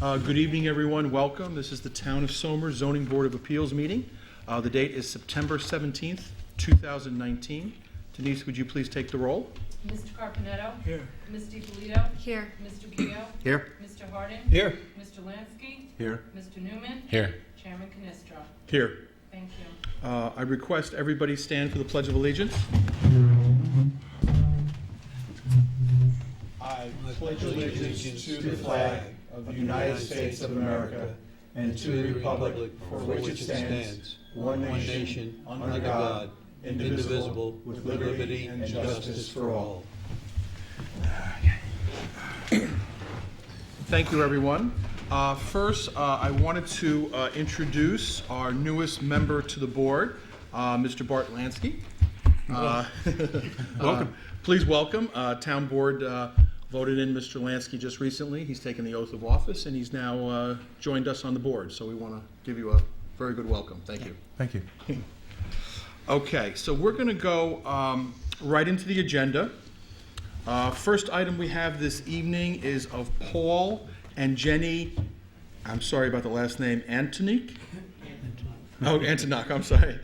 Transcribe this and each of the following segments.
Good evening, everyone. Welcome. This is the Town of Somers Zoning Board of Appeals meeting. The date is September 17th, 2019. Denise, would you please take the roll? Mr. Carpenetto? Here. Ms. DiPolito? Here. Mr. Guido? Here. Mr. Hardin? Here. Mr. Lansky? Here. Mr. Newman? Here. Chairman Canestra? Here. Thank you. I request everybody stand for the Pledge of Allegiance. I pledge allegiance to the flag of the United States of America and to the republic for which it stands, one nation, under God, indivisible, with liberty and justice for all. Thank you, everyone. First, I wanted to introduce our newest member to the board, Mr. Bart Lansky. Welcome. Please welcome. Town Board voted in Mr. Lansky just recently. He's taken the oath of office, and he's now joined us on the board. So we want to give you a very good welcome. Thank you. Thank you. Okay, so we're going to go right into the agenda. First item we have this evening is of Paul and Jenny, I'm sorry about the last name, Antoniuk? Oh, Antonok, I'm sorry.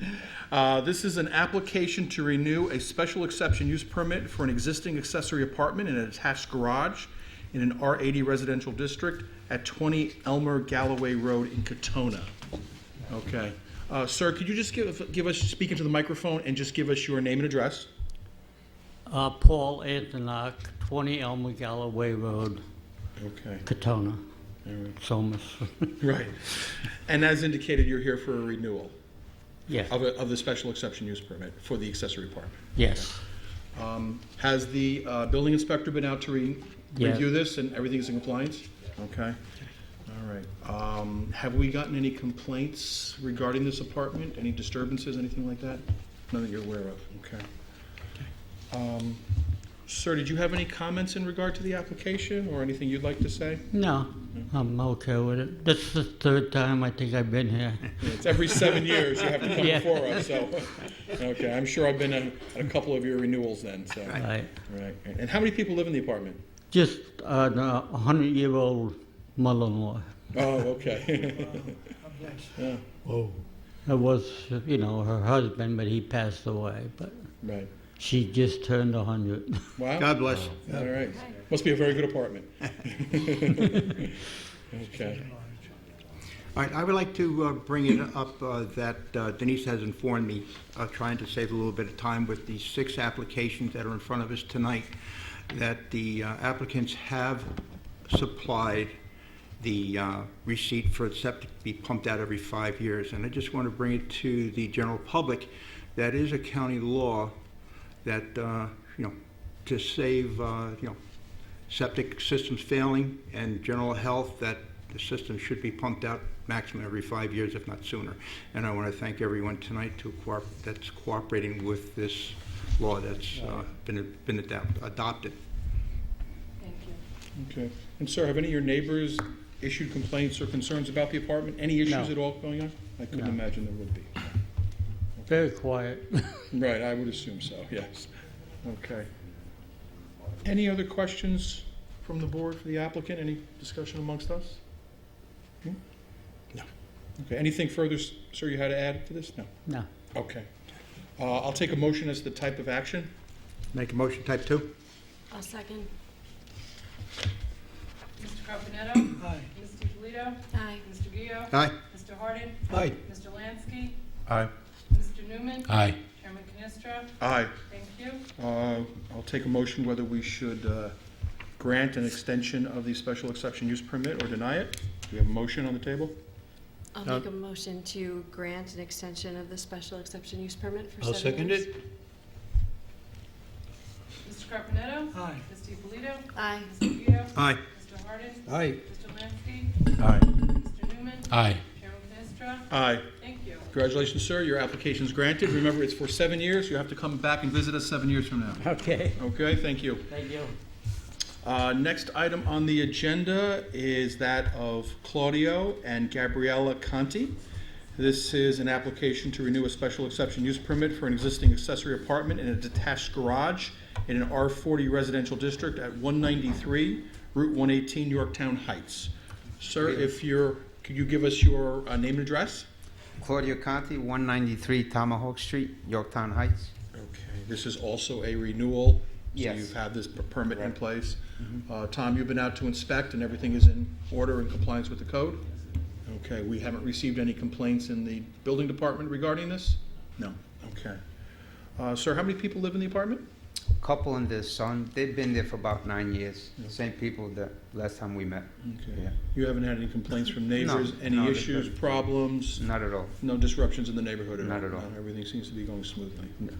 This is an application to renew a special exception use permit for an existing accessory apartment in an attached garage in an R80 residential district at 20 Elmer Galloway Road in Katona. Okay. Sir, could you just give us, speak into the microphone and just give us your name and address? Paul Antonok, 20 Elmer Galloway Road, Okay. Katona, All right. Somers. Right. And as indicated, you're here for a renewal Yeah, of the special exception use permit for the accessory apartment. yes. Has the building inspector been out to Yeah. review this and everything's in compliance? Okay. All right. Have we gotten any complaints regarding this apartment? Any disturbances, anything like that? None that you're aware of? Okay. Sir, did you have any comments in regard to the application or anything you'd like to say? No, I'm okay with it. This is the third time I think I've been here. It's every 7 years you have to come Yeah. before us, so, okay, I'm sure I've been at a couple of your renewals then, so. Right. Right. And how many people live in the apartment? Just a 100-year-old mother-in-law. Oh, okay. Yeah, Whoa. It was, her husband, but he passed away. But right. she just turned 100. Wow. God bless. All right. Must be a very good apartment. Okay. All right, I would like to bring it up that Denise has informed me, trying to save a little bit of time with the 6 applications that are in front of us tonight, that the applicants have supplied the receipt for septic to be pumped out every 5 years. And I just want to bring it to the general public. That is a county law that, to save, septic systems failing and general health, that the system should be pumped out maximum every 5 years, if not sooner. And I want to thank everyone tonight that's cooperating with this law that's been adopted. Thank you. Okay. And sir, have any of your neighbors issued complaints or concerns about the apartment? Any issues No. at all going on? I couldn't No. imagine there would be. Very quiet. Right, I would assume so, yes. Okay. Any other questions from the board for the applicant? Any discussion amongst us? No. Okay, anything further, sir, you had to add to this? No? No. Okay. I'll take a motion as the type of action. Make a motion, type 2? I'll second. Mr. Carpenetto? Aye. Ms. DiPolito? Aye. Mr. Guido? Aye. Mr. Hardin? Aye. Mr. Lansky? Aye. Mr. Newman? Aye. Chairman Canestra? Aye. Thank you. I'll take a motion whether we should grant an extension of the special exception use permit or deny it. Do we have a motion on the table? I'll make a motion to grant an extension of the special exception use permit for I'll 7 second years. it. Mr. Carpenetto? Aye. Ms. DiPolito? Aye. Mr. Guido? Aye. Mr. Hardin? Aye. Mr. Lansky? Aye. Mr. Newman? Aye. Chairman Canestra? Aye. Thank you. Congratulations, sir. Your application is granted. Remember, it's for 7 years. You have to come back and visit us 7 years from now. Okay. Okay, thank you. Thank you. Next item on the agenda is that of Claudio and Gabriella Conti. This is an application to renew a special exception use permit for an existing accessory apartment in a detached garage in an R40 residential district at 193 Route 118, Yorktown Heights. Sir, could you give us your name and address? Claudio Conti, 193 Tomahawk Street, Yorktown Heights. Okay, this is also a renewal? Yes. So you've had this permit in Correct. place? Tom, you've been out to inspect and everything is in order and compliance with the code? Okay, we haven't received any complaints in the building department regarding this? No, okay. Sir, how many people live in the apartment? Couple and their son, they've been there for about 9 years. Same people that last time we met. Okay. Yeah. You haven't had any complaints from neighbors? No, Any no, issues, problems? Not at all. No disruptions in the neighborhood at all? Not at all. No, everything seems to be going smoothly? No.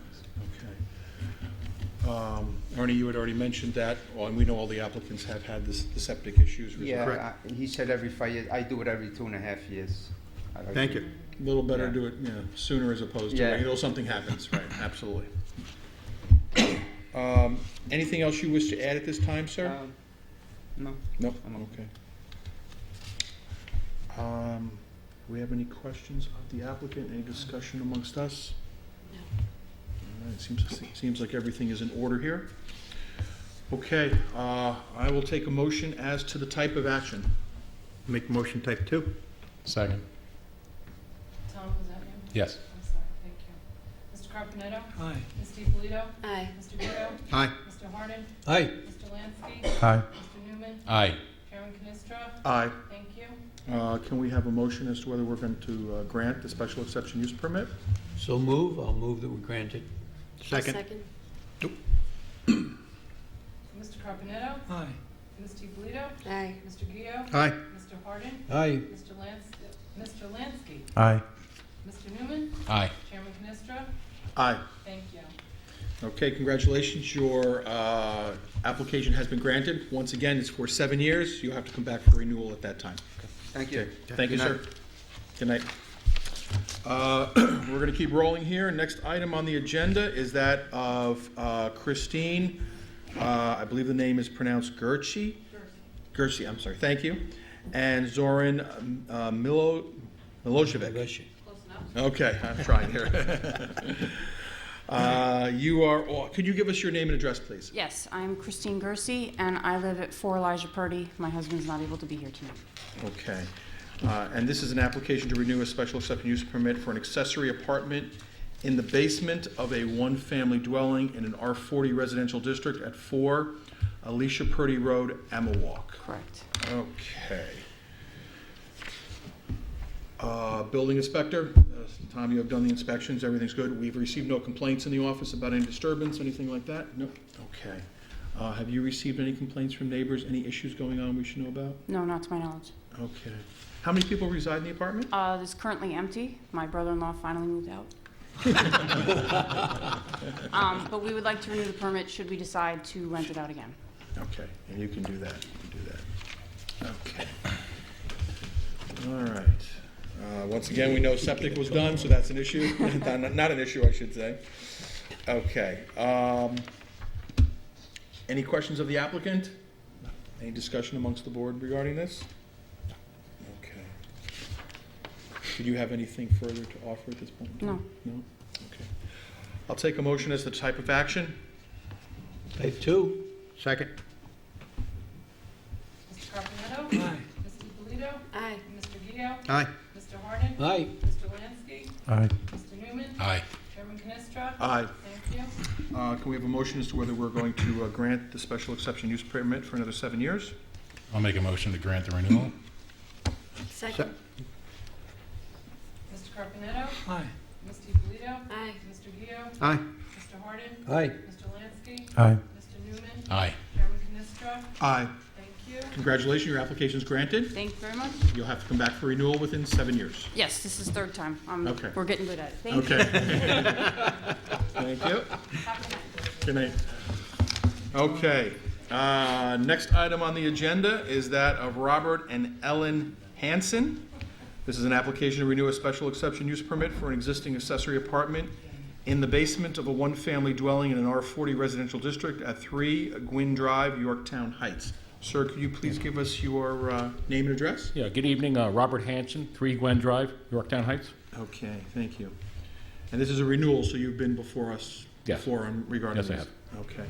Okay. Ernie, you had already mentioned that, well, and we know all the applicants have had the septic issues resolved. Yeah, he said every 5 years. I do it every 2.5 years. I like Thank to- you. A little better Yeah. to do it, sooner as opposed to Yeah. waiting until something happens, right, absolutely. Anything else you wish to add at this time, sir? No. No, I'm okay. Do we have any questions of the applicant, any discussion amongst us? No. All right, seems like everything is in order here. Okay, I will take a motion as to the type of action. Make motion type 2. Second. Tom, was that you? Yes. I'm sorry, thank you. Mr. Carpinetto? Aye. Ms. DiPolito? Aye. Mr. Vito? Aye. Mr. Harden? Aye. Mr. Lansky? Aye. Mr. Newman? Aye. Chairman Canestra? Aye. Thank you. Can we have a motion as to whether we're going to grant the special exception use permit? So move. I'll move that we grant it. Second. Second. Mr. Carpinetto? Aye. Ms. DiPolito? Aye. Mr. Gio? Aye. Mr. Harden? Aye. Mr. Lansky? Aye. Mr. Newman? Aye. Chairman Canestra? Aye. Thank you. Okay, congratulations. Your application has been granted. Once again, it's for 7 years. You'll have to come back for renewal at that time. Thank you. Okay, thank you, Good sir. night. Good night. We're going to keep rolling here. Next item on the agenda is that of Christine, I believe the name is pronounced Gertzi? Gertzi, I'm sorry, thank you. And Zoran Milosevic. Close enough. Okay, I'm trying here. Could you give us your name and address, please? Yes, I'm Christine Gersey, and I live at 4 Elijah Purdy. My husband's not able to be here tonight. Okay. And this is an application to renew a special exception use permit for an accessory apartment in the basement of a one-family dwelling in an R40 residential district at 4 Alicia Purdy Road, Amawalk. Correct. Okay. Building inspector, Tom, you have done the inspections, everything's good. We've received no complaints in the office about any disturbance, anything like that? No? Okay. Have you received any complaints from neighbors, any issues going on we should know about? No, not to my knowledge. Okay. How many people reside in the apartment? It's currently empty. My brother-in-law finally moved out. But we would like to renew the permit should we decide to rent it out again. Okay, and you can do that, Okay. All right. Once again, we know septic was done, so that's an issue. Not an issue, I should say. Okay. Any questions of the applicant? Any discussion amongst the board regarding this? Okay. Did you have anything further to offer at this point? No. No? Okay. I'll take a motion as the type of action. Type 2. Second. Mr. Carpinetto? Aye. Ms. DiPolito? Aye. Mr. Gio? Aye. Mr. Harden? Aye. Mr. Lansky? Aye. Mr. Newman? Aye. Chairman Canestra? Aye. Thank you. Can we have a motion as to whether we're going to grant the special exception use permit for another 7 years? I'll make a motion to grant the renewal. Second. Mr. Carpinetto? Aye. Ms. DiPolito? Aye. Mr. Gio? Aye. Mr. Harden? Aye. Mr. Lansky? Aye. Mr. Newman? Aye. Chairman Canestra? Aye. Thank you. Congratulations, your application is granted. Thank you very much. You'll have to come back for renewal within 7 years. Yes, this is third time. Okay. We're getting good at it. Thank you. Okay. Thank you. Have a good night. Good night. Okay. Next item on the agenda is that of Robert and Ellen Hansen. This is an application to renew a special exception use permit for an existing accessory apartment in the basement of a one-family dwelling in an R40 residential district at 3 Gwynn Drive, Yorktown Heights. Sir, could you please give us your name and address? Yeah, good evening, Robert Hanson, 3 Gwen Drive, Yorktown Heights. Okay, thank you. And this is a renewal, so you've been before us Yes. before regarding Yes, I this? Okay.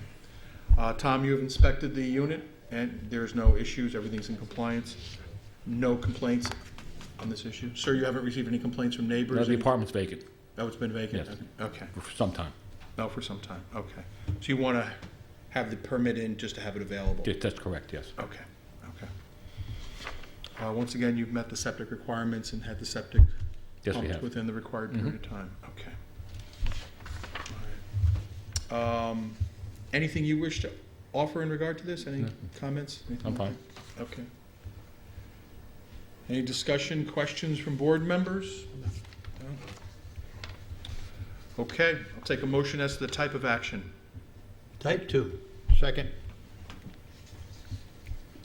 Tom, you have inspected the unit, and there's no issues, everything's in compliance? No complaints on this issue? Sir, you haven't received any complaints from neighbors? The apartment's vacant Oh, it's been vacant? Yes. Okay. for some time. No, for some time, okay. So you want to have the permit in just to have it available? That's correct, yes. Okay, okay. Once again, you've met the septic requirements and had the septic Yes, we pumped have. within the required period of time? Okay. All right. Anything you wish to offer in regard to this? Any comments? Anything I'm like fine. that? Okay. Any discussion, questions from board members? No? Okay, I'll take a motion as to the type of action. Type 2. Second.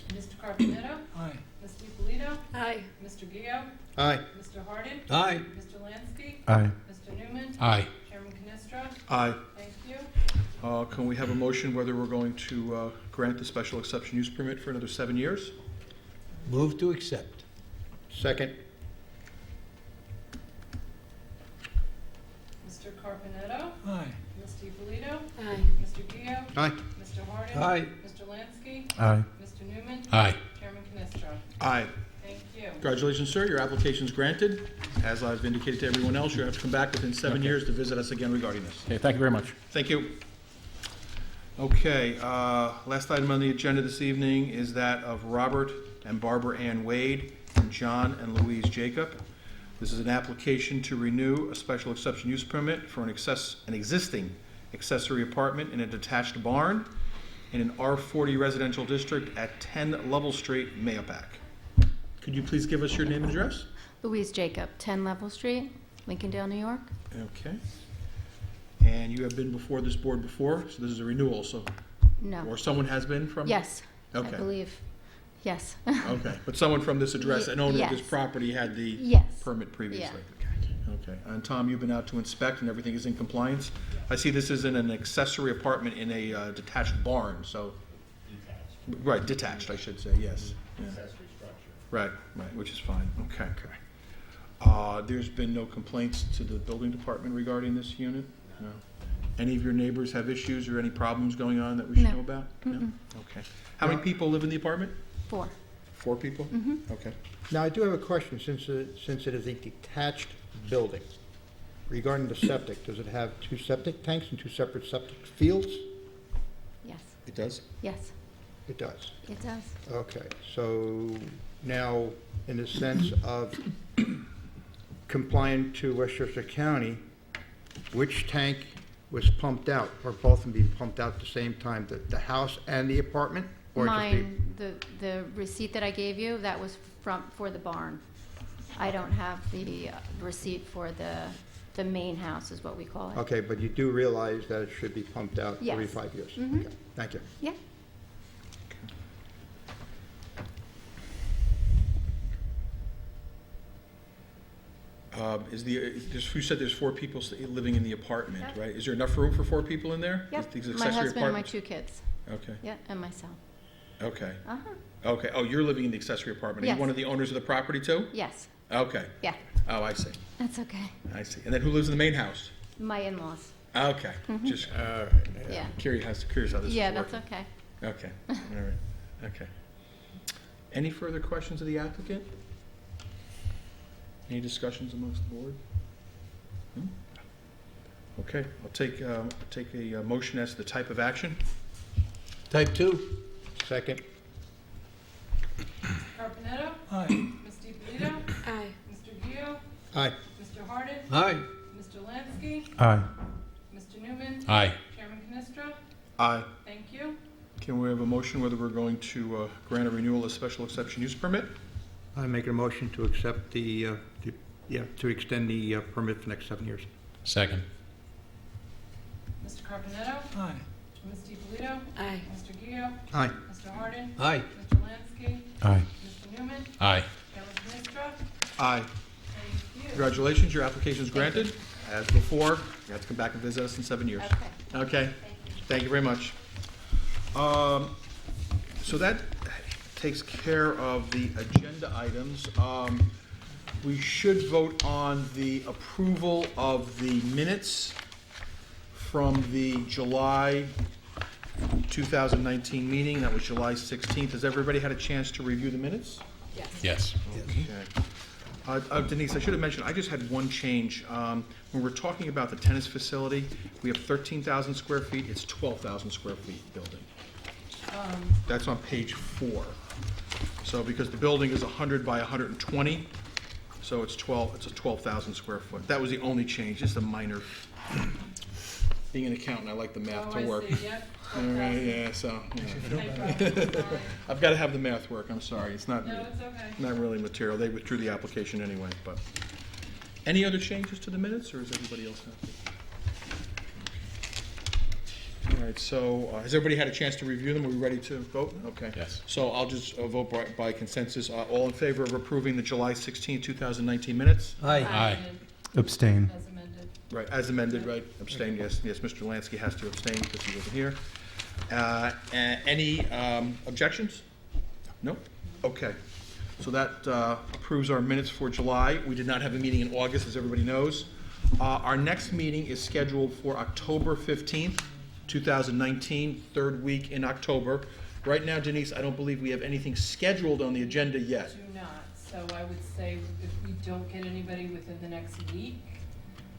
Mr. Carpinetto? Aye. Ms. DiPolito? Aye. Mr. Gio? Aye. Mr. Hardin? Aye. Mr. Lansky? Aye. Mr. Newman? Aye. Chairman Canestra? Aye. Thank you. Can we have a motion whether we're going to grant the special exception use permit for another 7 years? Move to accept. Second. Mr. Carpinetto? Aye. Ms. DiPolito? Aye. Mr. Gio? Aye. Mr. Hardin? Aye. Mr. Lansky? Aye. Mr. Newman? Aye. Chairman Canestra? Aye. Thank you. Congratulations, sir. Your application's granted. As I've indicated to everyone else, you have to come back within 7 Okay. years to visit us again regarding this. Okay, thank you very much. Thank you. Okay, last item on the agenda this evening is that of Robert and Barbara Ann Wade and John and Louise Jacob. This is an application to renew a special exception use permit for an existing accessory apartment in a detached barn in an R40 residential district at 10 Lovell Street, Mahopac. Could you please give us your name and address? Louise Jacob, 10 Level Street, Lincolndale, New York. Okay. And you have been before this board before, so this is a renewal, so, No. or someone has been from? Yes, I Okay. believe. Yes. Okay, but someone from this address, an owner of this Yes. property had the Yes. permit previously? Okay, and Tom, you've been out to inspect and everything is in compliance? I see this is in an accessory apartment in a detached barn, so. Right, detached, I should say, yes. Accessory structure. Right, which is fine, okay. There's been no complaints to the building department regarding this unit? No. Any of your neighbors have issues or any problems going on that we should No. know about? No? Okay. How many people live in the apartment? 4. 4 people? Mhm. Okay. Now, I do have a question, since it is a detached building. Regarding the septic, does it have 2 septic tanks and 2 separate septic fields? Yes. It does? Yes, It does. it does. Okay, so now, in the sense of complying to Westchester County, which tank was pumped out, or both of them being pumped out at the same time, the house and the apartment? Or just Mine, the receipt that I gave you, that was for the barn. I don't have the receipt for the main house, is what we call it. Okay, but you do realize that it should be pumped out every Yes. 5 years? Mhm. Okay, thank you. Yeah. You said there's 4 people living in the apartment, Yeah. right? Is there enough room for 4 people in there? Yep, These my accessory husband and my apartments? 2 kids. Okay, Yeah, and myself. okay, Uh-huh. okay. Oh, you're living in the accessory apartment. Are Yes. you one of the owners of the property too? Yes, Okay. yeah, Oh, I see, that's okay. I see. And then who lives in the main house? My in-laws, Okay, Mhm. just yeah. curious how this is Yeah, working. that's okay. Okay, all right, okay. Any further questions of the applicant? Any discussions amongst the board? No? Okay, I'll take a motion as to the type of action. Type 2. Second. Carpinetto? Aye. Ms. DiPolito? Aye. Mr. Gio? Aye. Mr. Hardin? Aye. Mr. Lansky? Aye. Mr. Newman? Aye. Chairman Canestra? Aye. Thank you. Can we have a motion whether we're going to grant a renewal of special exception use permit? I make a motion to accept to extend the permit for the next 7 years. Second. Mr. Carpinetto? Aye. Ms. DiPolito? Aye. Mr. Gio? Aye. Mr. Hardin? Aye. Mr. Lansky? Aye. Mr. Newman? Aye. Chairman Canestra? Aye. Thank you. Congratulations, your application is granted. As before, you have to come back and visit us in 7 years. Okay. Okay, thank you very much. So that takes care of the agenda items. We should vote on the approval of the minutes from the July 2019 meeting. That was July 16th. Has everybody had a chance to review the minutes? Yes. Okay. Denise, I should have mentioned, I just had one change. When we're talking about the tennis facility, we have 13,000 square feet, it's 12,000 square feet building. That's on page 4. So because the building is 100 by 120, so it's a 12,000 square foot. That was the only change, just a minor. Being an accountant, I like the math to work. I see, yep. All right, yeah, so, you know. Typo, sorry. I've got to have the math work, I'm sorry, it's not, No, it's okay. not really material, they withdrew the application anyway, but. Any other changes to the minutes, or is everybody else happy? All right, so, has everybody had a chance to review them, are we ready to vote? Okay. Yes. So I'll just vote by consensus, all in favor of approving the July 16, 2019 minutes? Aye. Abstain. As amended. Right, as amended, right, abstain, yes, Mr. Lansky has to abstain because he wasn't here. Any objections? No? Okay. So that approves our minutes for July. We did not have a meeting in August, as everybody knows. Our next meeting is scheduled for October 15th, 2019, third week in October. Right now, Denise, I don't believe we have anything scheduled on the agenda yet. Do not, so I would say if we don't get anybody within the next week,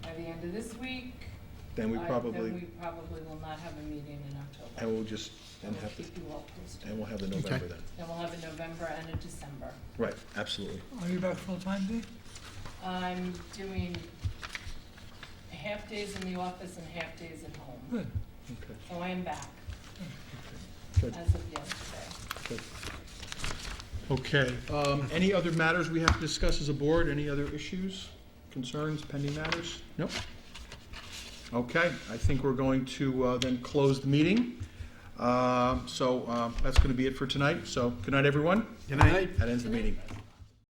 by the end of this week, Then we probably, then we probably will not have a meeting in October. and we'll just, And and we'll have, keep you all posted. and we'll have the November then. Then we'll have a November and a December. Right, absolutely. Are you back full-time, Dee? I'm doing half days in the office and half days at home. Good. Okay, So I am back good. as of yesterday. Okay, any other matters we have to discuss as a board? Any other issues, concerns, pending matters? Nope. Okay, I think we're going to then close the meeting. So that's going to be it for tonight. So good night, everyone. Good night. That ends the meeting.